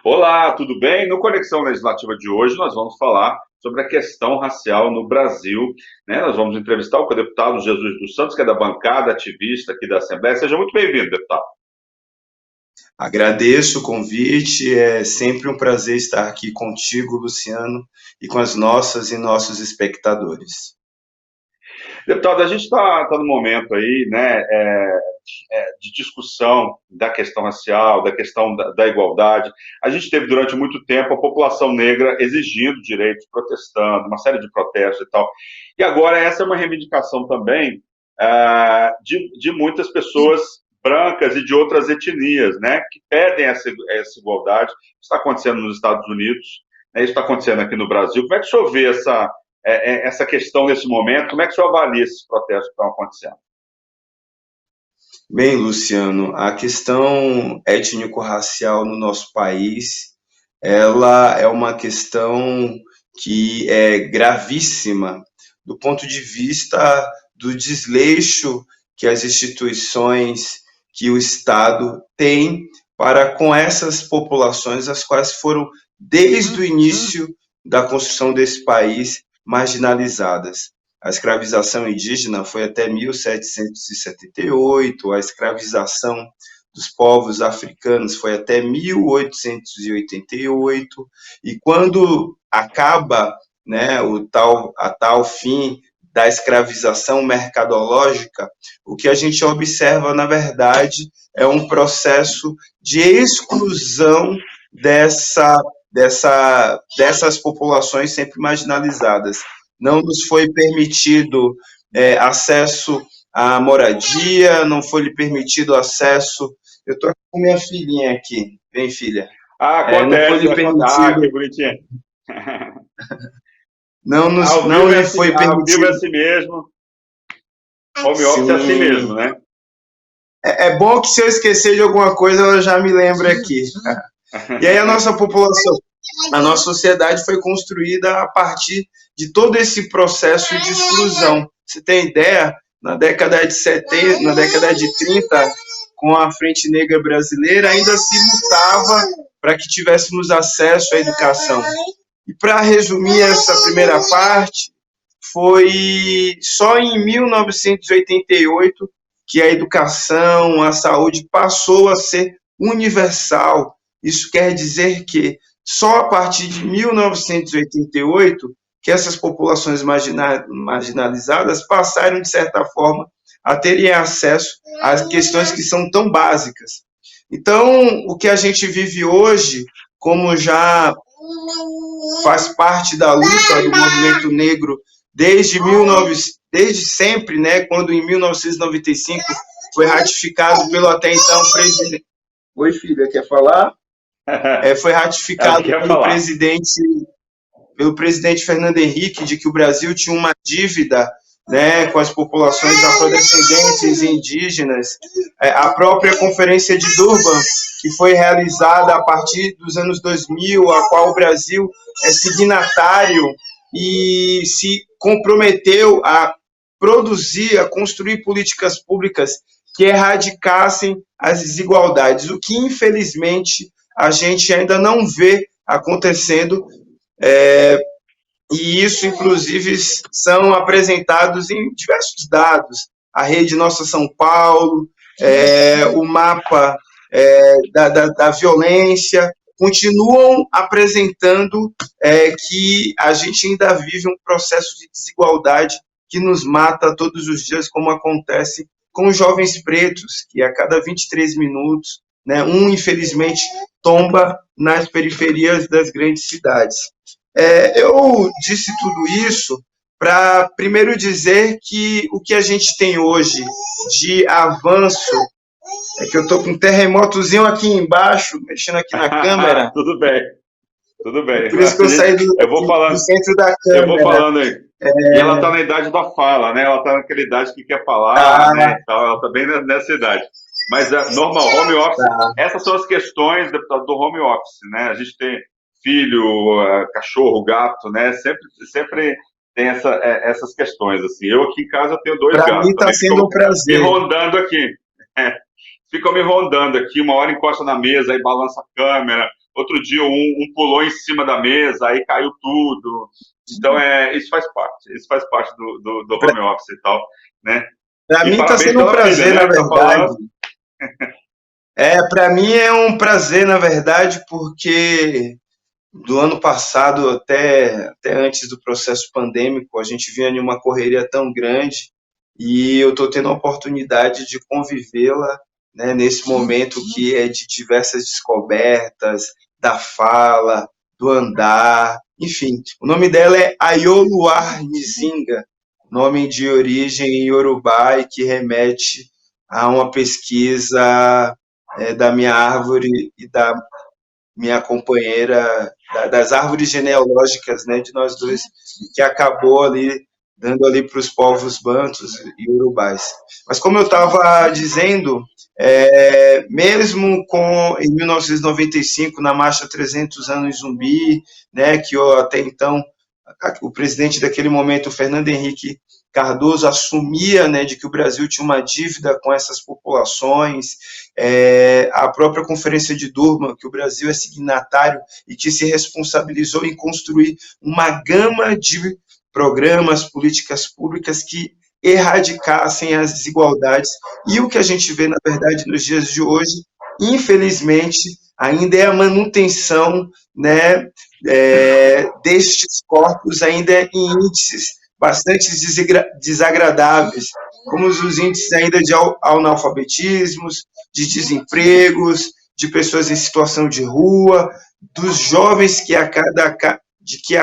Olá, tudo bem? No Conexão Legislativa de hoje, nós vamos falar sobre a questão racial no Brasil, né? Nós vamos entrevistar o deputado Jesus dos Santos, que é da bancada ativista aqui da Assembleia. Seja muito bem-vindo, deputado. Agradeço o convite, é sempre um prazer estar aqui contigo, Luciano, e com as nossas e nossos espectadores. Deputado, a gente está no momento aí, né, de discussão da questão racial, da questão da igualdade. A gente teve durante muito tempo a população negra exigindo direitos, protestando, uma série de protestos e tal. E agora essa é uma reivindicação também de muitas pessoas brancas e de outras etnias, né, que pedem essa igualdade. Isso está acontecendo nos Estados Unidos, né, isso está acontecendo aqui no Brasil. Como é que o senhor vê essa questão nesse momento? Como é que o senhor avalia esses protestos que estão acontecendo? Bem, Luciano, a questão étnico-racial no nosso país, ela é uma questão que é gravíssima do ponto de vista do desleixo que as instituições, que o Estado tem para com essas populações, as quais foram, desde o início da construção desse país, marginalizadas. A escravização indígena foi até 1778, a escravização dos povos africanos foi até 1888, e quando acaba, né, a tal fim da escravização mercadológica, o que a gente observa, na verdade, é um processo de exclusão dessas populações sempre marginalizadas. Não nos foi permitido acesso à moradia, não foi lhe permitido acesso. Eu estou com minha filhinha aqui, vem, filha. Não foi Acontece, lhe acontece. Que permitido, bonitinho. não lhe foi Ao vivo é permitido. assim mesmo, home office é assim mesmo, Sim, né? é bom que se eu esquecer de alguma coisa, ela já me lembra aqui. E aí a nossa população, a nossa sociedade foi construída a partir de todo esse processo de exclusão. Você tem ideia? Na década de 70, na década de 30, com a Frente Negra Brasileira, ainda se lutava para que tivéssemos acesso à educação. E para resumir essa primeira parte, foi só em 1988 que a educação, a saúde passou a ser universal. Isso quer dizer que só a partir de 1988 que essas populações marginalizadas passaram, de certa forma, a terem acesso às questões que são tão básicas. Então, o que a gente vive hoje, como já faz parte da luta do movimento negro desde sempre, né, quando em 1995 foi ratificado pelo até então presidente. Oi, filha, quer falar? Foi Ela ratificado quer falar. pelo presidente Fernando Henrique de que o Brasil tinha uma dívida, né, com as populações afrodescendentes e indígenas. A própria Conferência de Durban, que foi realizada a partir dos anos 2000, a qual o Brasil é signatário e se comprometeu a produzir, a construir políticas públicas que erradicassem as desigualdades, o que infelizmente a gente ainda não vê acontecendo, e isso, inclusive, são apresentados em diversos dados. A Rede Nossa São Paulo, o mapa da violência, continuam apresentando que a gente ainda vive um processo de desigualdade que nos mata todos os dias, como acontece com os jovens pretos, que a cada 23 minutos, né, infelizmente, tomba nas periferias das grandes cidades. Eu disse tudo isso para, primeiro, dizer que o que a gente tem hoje de avanço é que eu estou com um terremotozinho aqui embaixo, mexendo aqui na câmera. Tudo bem, tudo bem. Por isso que eu saí do centro da Eu vou câmera. falando aí. E ela está na idade da fala, né? Ela está naquela idade que quer falar, né? Ah, Ela está bem nessa idade. Mas é normal, home office, tá. essas são as questões, deputado, do home office, né? A gente tem filho, cachorro, gato, né? Sempre tem essas questões, assim. Eu aqui em casa tenho dois Para mim gatos, está também ficam sendo um me prazer. rondando aqui. Ficam me rondando aqui, uma hora encosta na mesa, aí balança a câmera, outro dia um pulou em cima da mesa, aí caiu tudo. Então, isso faz parte do home office e tal, né? Para E mim está parabéns sendo um pela filha, prazer, na né, que tá verdade. falando. Para mim é um prazer, na verdade, porque do ano passado até antes do processo pandêmico, a gente vinha em uma correria tão grande e eu estou tendo a oportunidade de convivê-la, né, nesse momento que é de diversas descobertas, da fala, do andar, enfim. O nome dela é Ayoluar Nzinga, nome de origem iorubá e que remete a uma pesquisa da minha árvore e da minha companheira das árvores genealógicas, né, de nós dois, que acabou ali dando ali para os povos bantos e urubais. Mas como eu estava dizendo, mesmo em 1995 na marcha 300 anos Zumbi, né, que eu até então o presidente daquele momento, Fernando Henrique Cardoso, assumia, né, de que o Brasil tinha uma dívida com essas populações, a própria Conferência de Durban, que o Brasil é signatário e que se responsabilizou em construir uma gama de programas, políticas públicas que erradicassem as desigualdades. E o que a gente vê, na verdade, nos dias de hoje, infelizmente, ainda é a manutenção, né, destes corpos ainda em índices bastante desagradáveis, como os índices ainda de analfabetismos, de desempregos, de pessoas em situação de rua, dos jovens que a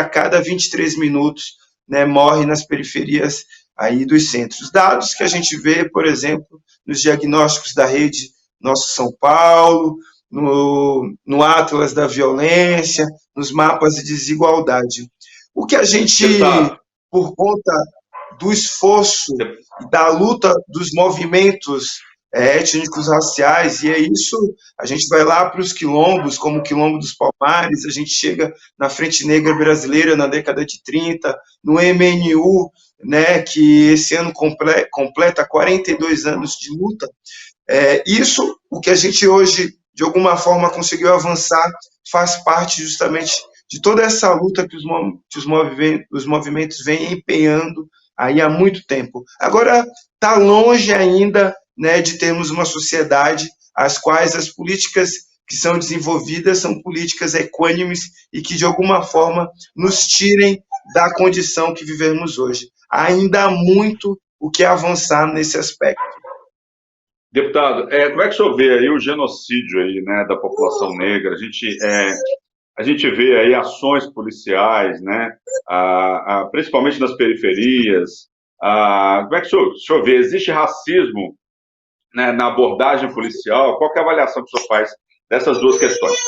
cada 23 minutos, né, morrem nas periferias aí dos centros. Dados que a gente vê, por exemplo, nos diagnósticos da rede Nosso São Paulo, no Atlas da Violência, nos mapas de desigualdade. O que a gente, por conta do esforço e da luta dos movimentos étnicos, raciais, e é isso, a gente vai lá para os quilombos, como o Quilombo dos Palmares, a gente chega na Frente Negra Brasileira na década de 30, no MNU, né, que esse ano completa 42 anos de luta. Isso, o que a gente hoje, de alguma forma, conseguiu avançar, faz parte justamente de toda essa luta que os movimentos vêm empenhando aí há muito tempo. Agora, está longe ainda, né, de termos uma sociedade às quais as políticas que são desenvolvidas são políticas equânimes e que, de alguma forma, nos tirem da condição que vivemos hoje. Ainda há muito o que avançar nesse aspecto. Deputado, como é que o senhor vê aí o genocídio aí, né, da população negra? A gente vê aí ações policiais, né, principalmente nas periferias. Como é que o senhor vê? Existe racismo, né, na abordagem policial? Qual que é a avaliação que o senhor faz dessas duas questões?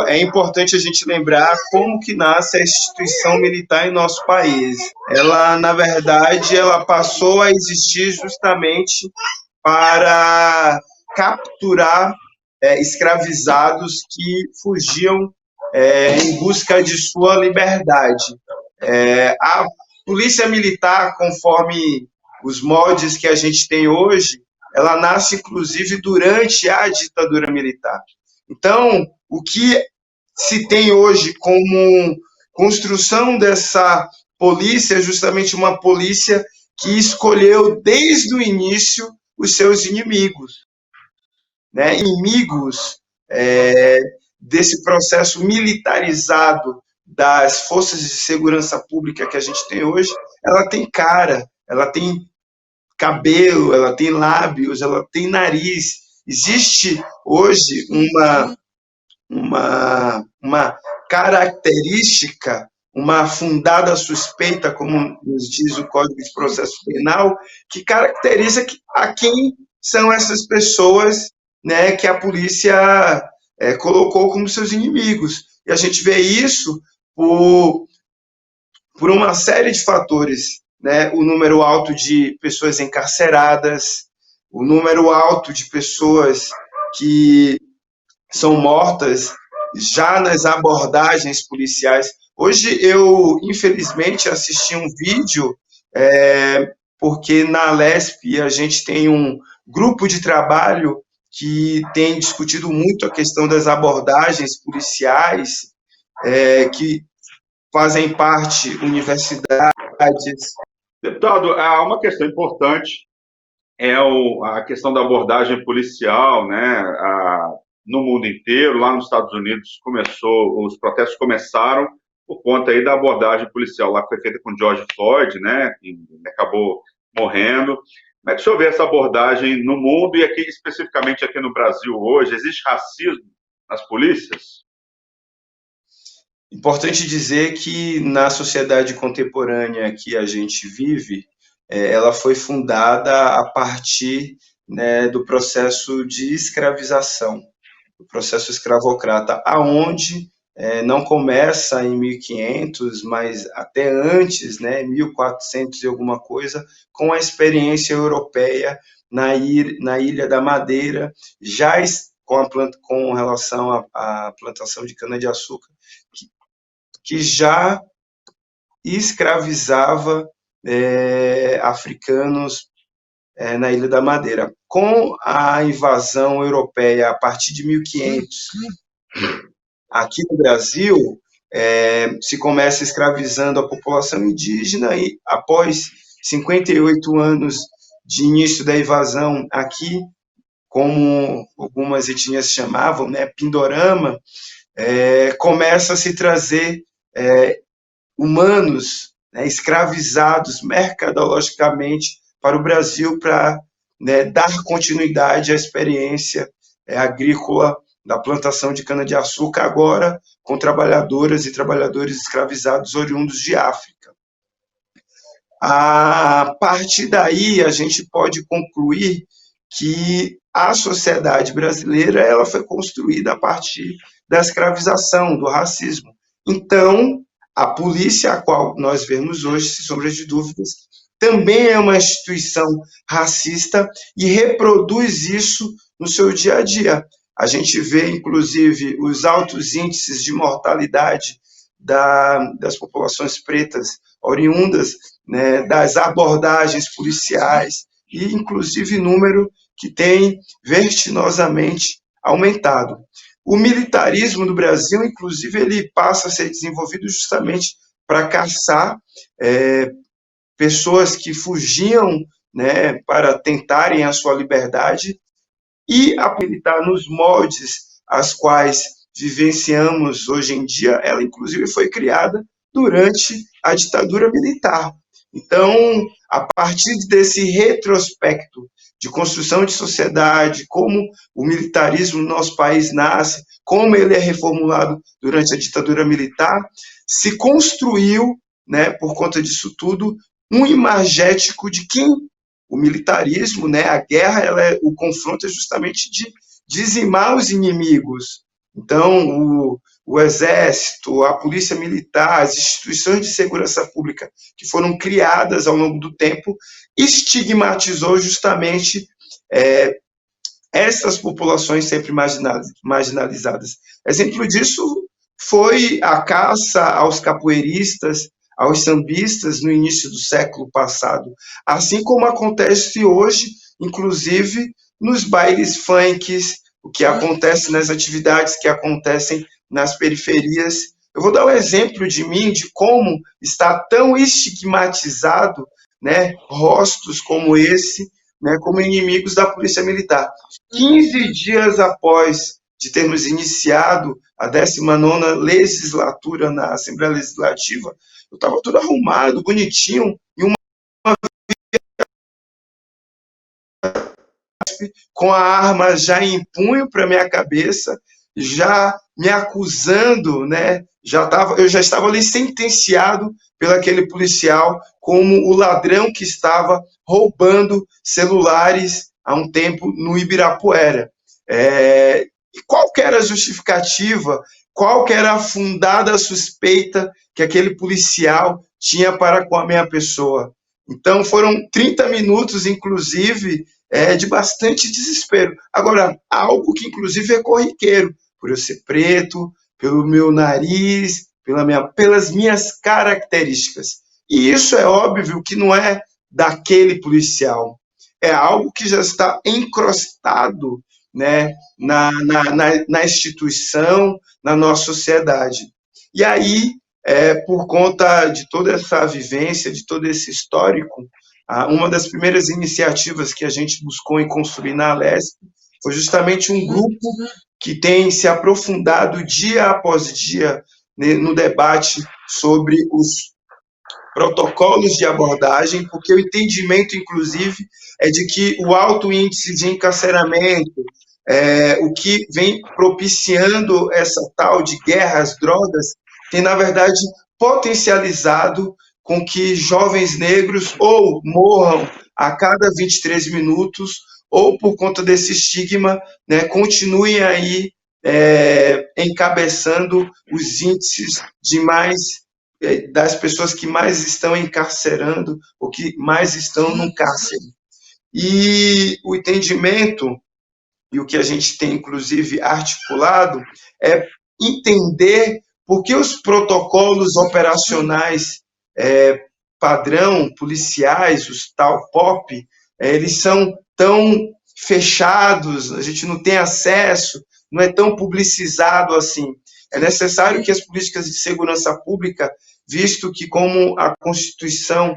É importante a gente lembrar como que nasce a instituição militar em nosso país. Ela, na verdade, ela passou a existir justamente para capturar escravizados que fugiam em busca de sua liberdade. A polícia militar, conforme os moldes que a gente tem hoje, ela nasce, inclusive, durante a ditadura militar. Então, o que se tem hoje como construção dessa polícia é justamente uma polícia que escolheu, desde o início, os seus inimigos, né? Inimigos desse processo militarizado das forças de segurança pública que a gente tem hoje. Ela tem cara, ela tem cabelo, ela tem lábios, ela tem nariz. Existe hoje uma característica, uma fundada suspeita, como nos diz o Código de Processo Penal, que caracteriza a quem são essas pessoas, né, que a polícia colocou como seus inimigos. E a gente vê isso por uma série de fatores, né? O número alto de pessoas encarceradas, o número alto de pessoas que são mortas já nas abordagens policiais. Hoje eu, infelizmente, assisti um vídeo, porque na Lesp a gente tem um grupo de trabalho que tem discutido muito a questão das abordagens policiais, que fazem parte universidades. Deputado, há uma questão importante, a questão da abordagem policial, né? No mundo inteiro, lá nos Estados Unidos os protestos começaram por conta aí da abordagem policial lá que foi feita com George Floyd, né? Que acabou morrendo. Como é que o senhor vê essa abordagem no mundo e aqui especificamente aqui no Brasil hoje? Existe racismo nas polícias? Importante dizer que na sociedade contemporânea que a gente vive, ela foi fundada a partir, né, do processo de escravização, do processo escravocrata, aonde não começa em 1500, mas até antes, né, 1400 e alguma coisa, com a experiência europeia na Ilha da Madeira, já com relação à plantação de cana-de-açúcar, que já escravizava africanos na Ilha da Madeira. Com a invasão europeia a partir de 1500, aqui no Brasil, se começa escravizando a população indígena e, após 58 anos de início da invasão aqui, como algumas etnias chamavam, né, Pindorama, começa a se trazer humanos, né, escravizados mercadologicamente para o Brasil para, né, dar continuidade à experiência agrícola da plantação de cana-de-açúcar, agora com trabalhadoras e trabalhadores escravizados oriundos de África. A partir daí, a gente pode concluir que a sociedade brasileira ela foi construída a partir da escravização, do racismo. Então, a polícia, a qual nós vemos hoje, sem sombra de dúvidas, também é uma instituição racista e reproduz isso no seu dia a dia. A gente vê, inclusive, os altos índices de mortalidade das populações pretas oriundas, né, das abordagens policiais e, inclusive, número que tem vertiginosamente aumentado. O militarismo no Brasil, inclusive, ele passa a ser desenvolvido justamente para caçar pessoas que fugiam, né, para tentarem a sua liberdade, e a militar nos moldes as quais vivenciamos hoje em dia, ela inclusive foi criada durante a ditadura militar. Então, a partir desse retrospecto de construção de sociedade, como o militarismo no nosso país nasce, como ele é reformulado durante a ditadura militar, se construiu, né, por conta disso tudo, um imagético de quem o militarismo, né, a guerra, o confronto é justamente de dizimar os inimigos. Então, o exército, a polícia militar, as instituições de segurança pública que foram criadas ao longo do tempo, estigmatizou justamente essas populações sempre marginalizadas. Exemplo disso foi a caça aos capoeiristas, aos sambistas no início do século passado, assim como acontece hoje, inclusive, nos bailes funks, o que acontece nas atividades que acontecem nas periferias. Eu vou dar um exemplo de mim, de como está tão estigmatizado, né, rostos como esse, né, como inimigos da Polícia Militar. 15 dias após de termos iniciado a 19ª legislatura na Assembleia Legislativa, eu estava todo arrumado, bonitinho, e com a arma já em punho para minha cabeça, já me acusando, né? Eu já estava ali sentenciado pelo aquele policial como o ladrão que estava roubando celulares há um tempo no Ibirapuera. E qual que era a justificativa, qual que era a fundada suspeita que aquele policial tinha para com a minha pessoa? Então, foram 30 minutos, inclusive, de bastante desespero. Agora, algo que, inclusive, é corriqueiro, por eu ser preto, pelo meu nariz, pelas minhas características. E isso é óbvio que não é daquele policial. É algo que já está encrostado né, na instituição, na nossa sociedade. E aí, por conta de toda essa vivência, de todo esse histórico, uma das primeiras iniciativas que a gente buscou em construir na Alesp foi justamente um grupo que tem se aprofundado dia após dia, né, no debate sobre os protocolos de abordagem, porque o entendimento, inclusive, é de que o alto índice de encarceramento, o que vem propiciando essa tal de guerra às drogas, tem, na verdade, potencializado com que jovens negros ou morram a cada 23 minutos, ou por conta desse estigma, né, continuem aí encabeçando os índices de das pessoas que mais estão encarcerando, ou que mais estão no cárcere. E o entendimento, e o que a gente tem, inclusive, articulado, é entender por que os protocolos operacionais padrão, policiais, os tal POP, eles são tão fechados, a gente não tem acesso, não é tão publicizado assim. É necessário que as políticas de segurança pública, visto que como a Constituição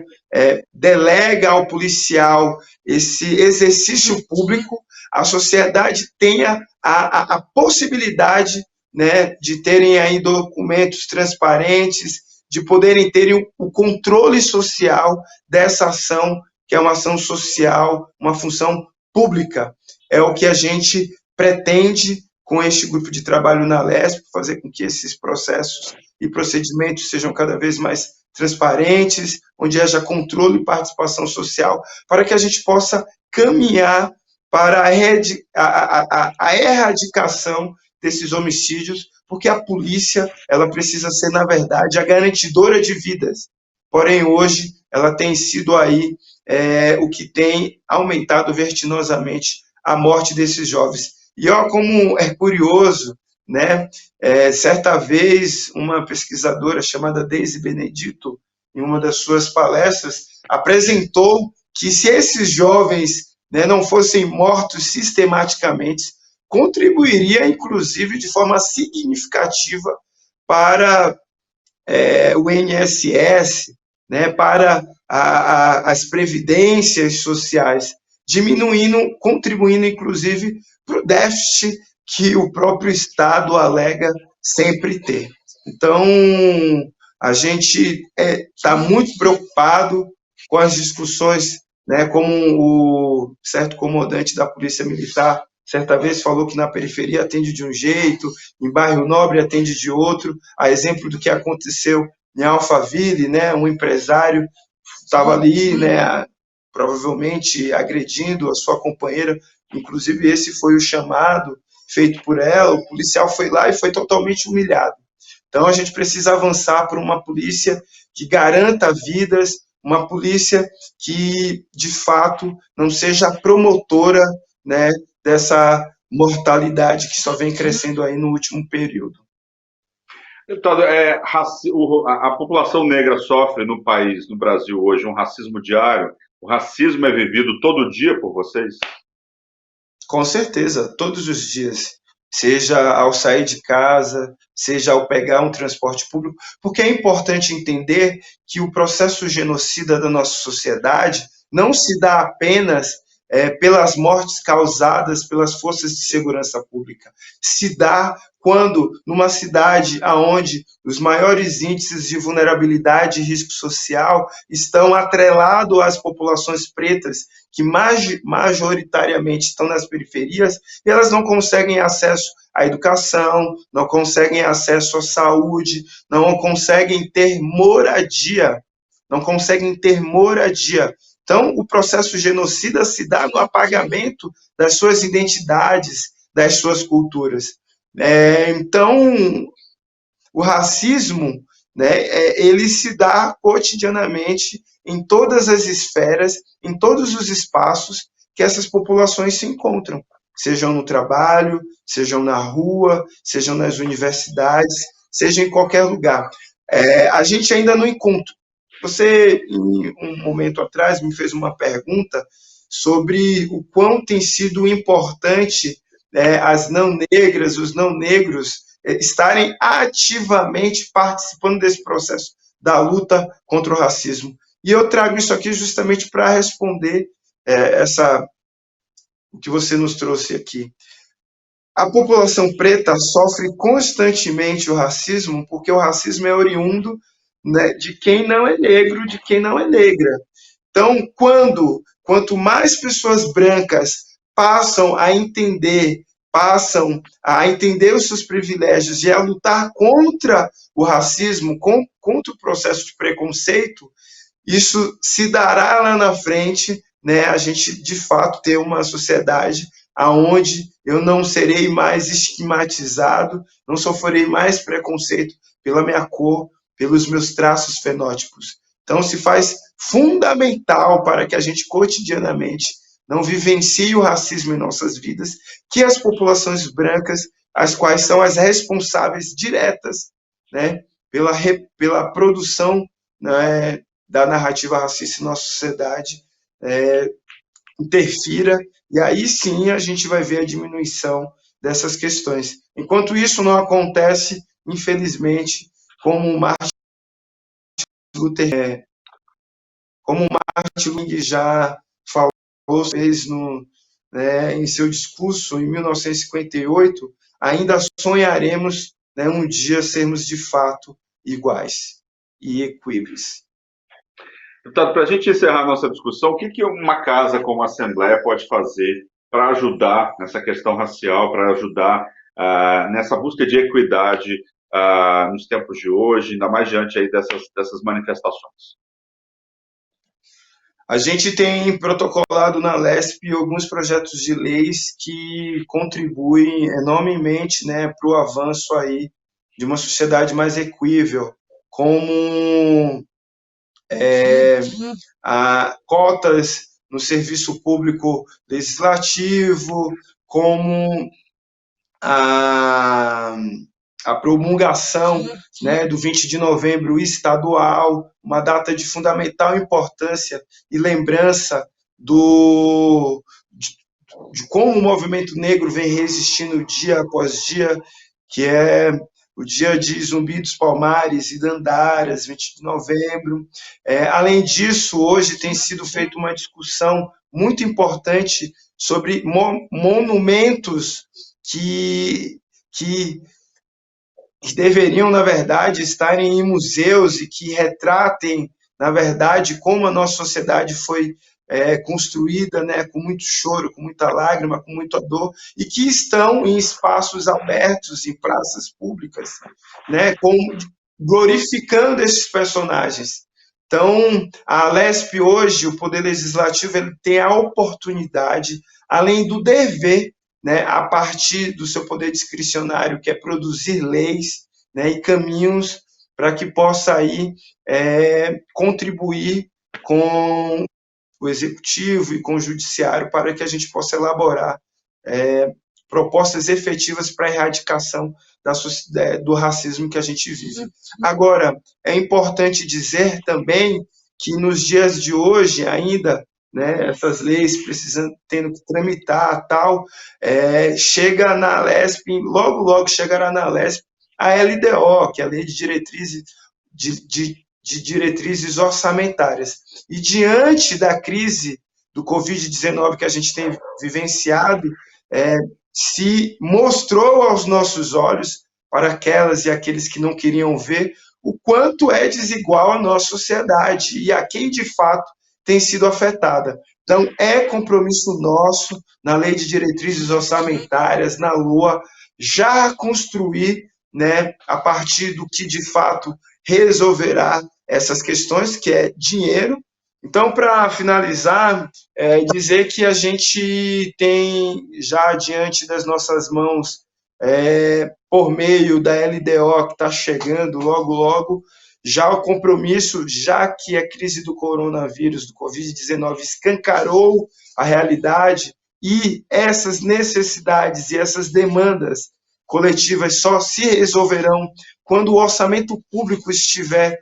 delega ao policial esse exercício público, a sociedade tenha a possibilidade, né, de terem aí documentos transparentes, de poderem terem o controle social dessa ação, que é uma ação social, uma função pública. É o que a gente pretende com este grupo de trabalho na Alesp, fazer com que esses processos e procedimentos sejam cada vez mais transparentes, onde haja controle e participação social, para que a gente possa caminhar para a erradicação desses homicídios, porque a polícia, ela precisa ser, na verdade, a garantidora de vidas. Porém, hoje, ela tem sido aí o que tem aumentado vertiginosamente a morte desses jovens. E olha como é curioso, né? Certa vez, uma pesquisadora chamada Daisy Benedito, em uma das suas palestras, apresentou que se esses jovens, né, não fossem mortos sistematicamente, contribuiria, inclusive, de forma significativa para o INSS, né, para as previdências sociais, contribuindo, inclusive, para o déficit que o próprio Estado alega sempre ter. Então, a gente está muito preocupado com as discussões, né, como o certo comandante da Polícia Militar certa vez falou que na periferia atende de um jeito, em bairro nobre atende de outro, a exemplo do que aconteceu em Alphaville, né, um empresário estava ali, né, provavelmente agredindo a sua companheira, inclusive esse foi o chamado feito por ela, o policial foi lá e foi totalmente humilhado. Então a gente precisa avançar para uma polícia que garanta vidas, uma polícia que, de fato, não seja promotora, né, dessa mortalidade que só vem crescendo aí no último período. Deputado, a população negra sofre no país, no Brasil hoje, um racismo diário. O racismo é vivido todo dia por vocês? Com certeza, todos os dias. Seja ao sair de casa, seja ao pegar um transporte público, porque é importante entender que o processo genocida da nossa sociedade não se dá apenas pelas mortes causadas pelas forças de segurança pública. Se dá quando, numa cidade onde os maiores índices de vulnerabilidade e risco social estão atrelados às populações pretas, que majoritariamente estão nas periferias, e elas não conseguem acesso à educação, não conseguem acesso à saúde, não conseguem ter moradia, Então, o processo genocida se dá no apagamento das suas identidades, das suas culturas. Então, o racismo, né, ele se dá cotidianamente em todas as esferas, em todos os espaços que essas populações se encontram, sejam no trabalho, sejam na rua, sejam nas universidades, seja em qualquer lugar. A gente ainda não encontra. Você, em um momento atrás, me fez uma pergunta sobre o quão tem sido importante as não negras, os não negros, estarem ativamente participando desse processo da luta contra o racismo. E eu trago isso aqui justamente para responder o que você nos trouxe aqui. A população preta sofre constantemente o racismo, porque o racismo é oriundo, né, de quem não é negro, de quem não é negra. Então, quanto mais pessoas brancas passam a entender os seus privilégios e a lutar contra o racismo, contra o processo de preconceito, isso se dará lá na frente, né, a gente de fato ter uma sociedade aonde eu não serei mais estigmatizado, não sofrerei mais preconceito pela minha cor, pelos meus traços fenótipos. Então, se faz fundamental para que a gente cotidianamente não vivencie o racismo em nossas vidas, que as populações brancas, as quais são as responsáveis diretas, né, pela produção, né, da narrativa racista em nossa sociedade, interfira, e aí sim a gente vai ver a diminuição dessas questões. Enquanto isso não acontece, infelizmente, como o Martin Luther, como o Martin King já falou, fez em seu discurso em 1958, ainda sonharemos, né, um dia sermos de fato iguais e equíveis. Deputado, para a gente encerrar a nossa discussão, o que uma casa como a Assembleia pode fazer para ajudar nessa questão racial, para ajudar nessa busca de equidade nos tempos de hoje, ainda mais diante aí dessas manifestações? A gente tem protocolado na LESP alguns projetos de leis que contribuem enormemente, né, para o avanço aí de uma sociedade mais equível, como cotas no serviço público legislativo, como a promulgação, né, do 20 de novembro estadual, uma data de fundamental importância e lembrança de como o movimento negro vem resistindo dia após dia, que é o dia de Zumbi dos Palmares e Dandaras, 20 de novembro. Além disso, hoje tem sido feita uma discussão muito importante sobre monumentos que deveriam, na verdade, estarem em museus e que retratem, na verdade, como a nossa sociedade foi construída, né, com muito choro, com muita lágrima, com muita dor, e que estão em espaços abertos, em praças públicas, né, glorificando esses personagens. Então, a LESP hoje, o Poder Legislativo, ele tem a oportunidade, além do dever, né, a partir do seu poder discricionário, que é produzir leis, né, e caminhos para que possa aí contribuir com o executivo e com o judiciário para que a gente possa elaborar propostas efetivas para a erradicação do racismo que a gente vive. Agora, é importante dizer também que nos dias de hoje ainda, né, essas leis tendo que tramitar tal, chega na LESP, logo chegará na LESP a LDO, que é a Lei de Diretrizes Orçamentárias. E diante da crise do Covid-19 que a gente tem vivenciado, se mostrou aos nossos olhos, para aquelas e aqueles que não queriam ver, o quanto é desigual a nossa sociedade e a quem de fato tem sido afetada. Então, é compromisso nosso, na Lei de Diretrizes Orçamentárias, na LOA, já construir, né, a partir do que de fato resolverá essas questões, que é dinheiro. Então, para finalizar, dizer que a gente tem já diante das nossas mãos, por meio da LDO que está chegando logo, já o compromisso, já que a crise do coronavírus, do Covid-19, escancarou a realidade e essas necessidades e essas demandas coletivas só se resolverão quando o orçamento público estiver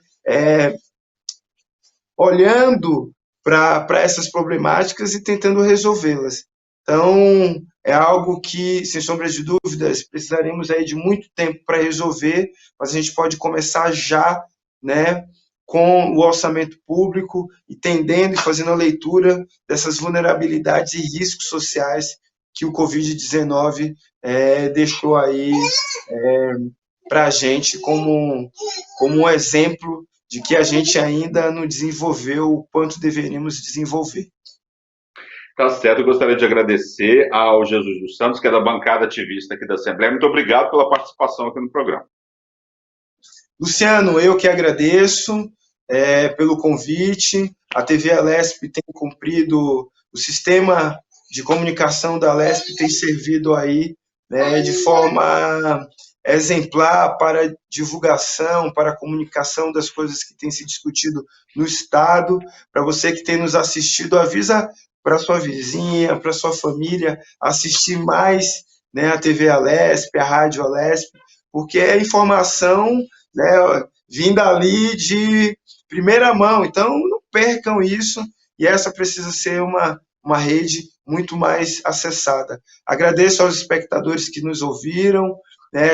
olhando para essas problemáticas e tentando resolvê-las. Então, é algo que, sem sombra de dúvidas, precisaremos aí de muito tempo para resolver, mas a gente pode começar já, né, com o orçamento público, entendendo e fazendo a leitura dessas vulnerabilidades e riscos sociais que o Covid-19 deixou aí para a gente como um exemplo de que a gente ainda não desenvolveu o quanto deveríamos desenvolver. Tá certo, eu gostaria de agradecer ao Jesus dos Santos, que é da bancada ativista aqui da Assembleia. Muito obrigado pela participação aqui no programa. Luciano, eu que agradeço pelo convite. A TV Alesp tem cumprido, o sistema de comunicação da Alesp tem servido aí, né, de forma exemplar para divulgação, para a comunicação das coisas que têm se discutido no Estado. Para você que tem nos assistido, avisa para sua vizinha, para sua família, assistir mais, né, a TV Alesp, a Rádio Alesp, porque é informação, né, vinda ali de primeira mão. Então, não percam isso, e essa precisa ser uma rede muito mais acessada. Agradeço aos espectadores que nos ouviram.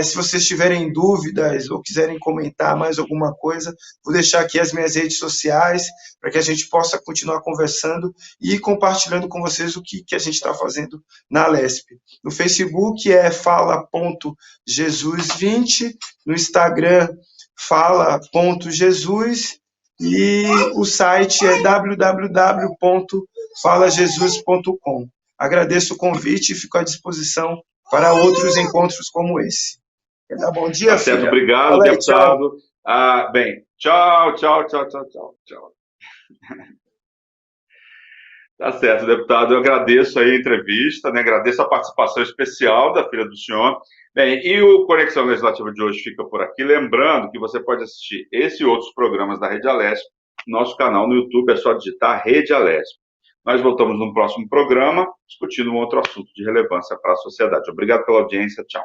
Se vocês tiverem dúvidas ou quiserem comentar mais alguma coisa, vou deixar aqui as minhas redes sociais para que a gente possa continuar conversando e compartilhando com vocês o que a gente está fazendo na Alesp. No Facebook é fala.jesus20, no Instagram fala.jesus e o site é www.falajesus.com. Agradeço o convite e fico à disposição para outros encontros como esse. Quer dar bom dia, tá certo, filha? obrigado, Fala aí, deputado. Bem, tchau. Tá certo, deputado. Eu agradeço aí a entrevista, né? Agradeço a participação especial da filha do senhor. Bem, e o Conexão Legislativa de hoje fica por aqui. Lembrando que você pode assistir esse e outros programas da Rede Alesp no nosso canal no YouTube, é só digitar Rede Alesp. Nós voltamos no próximo programa, discutindo um outro assunto de relevância para a sociedade. Obrigado pela audiência, tchau.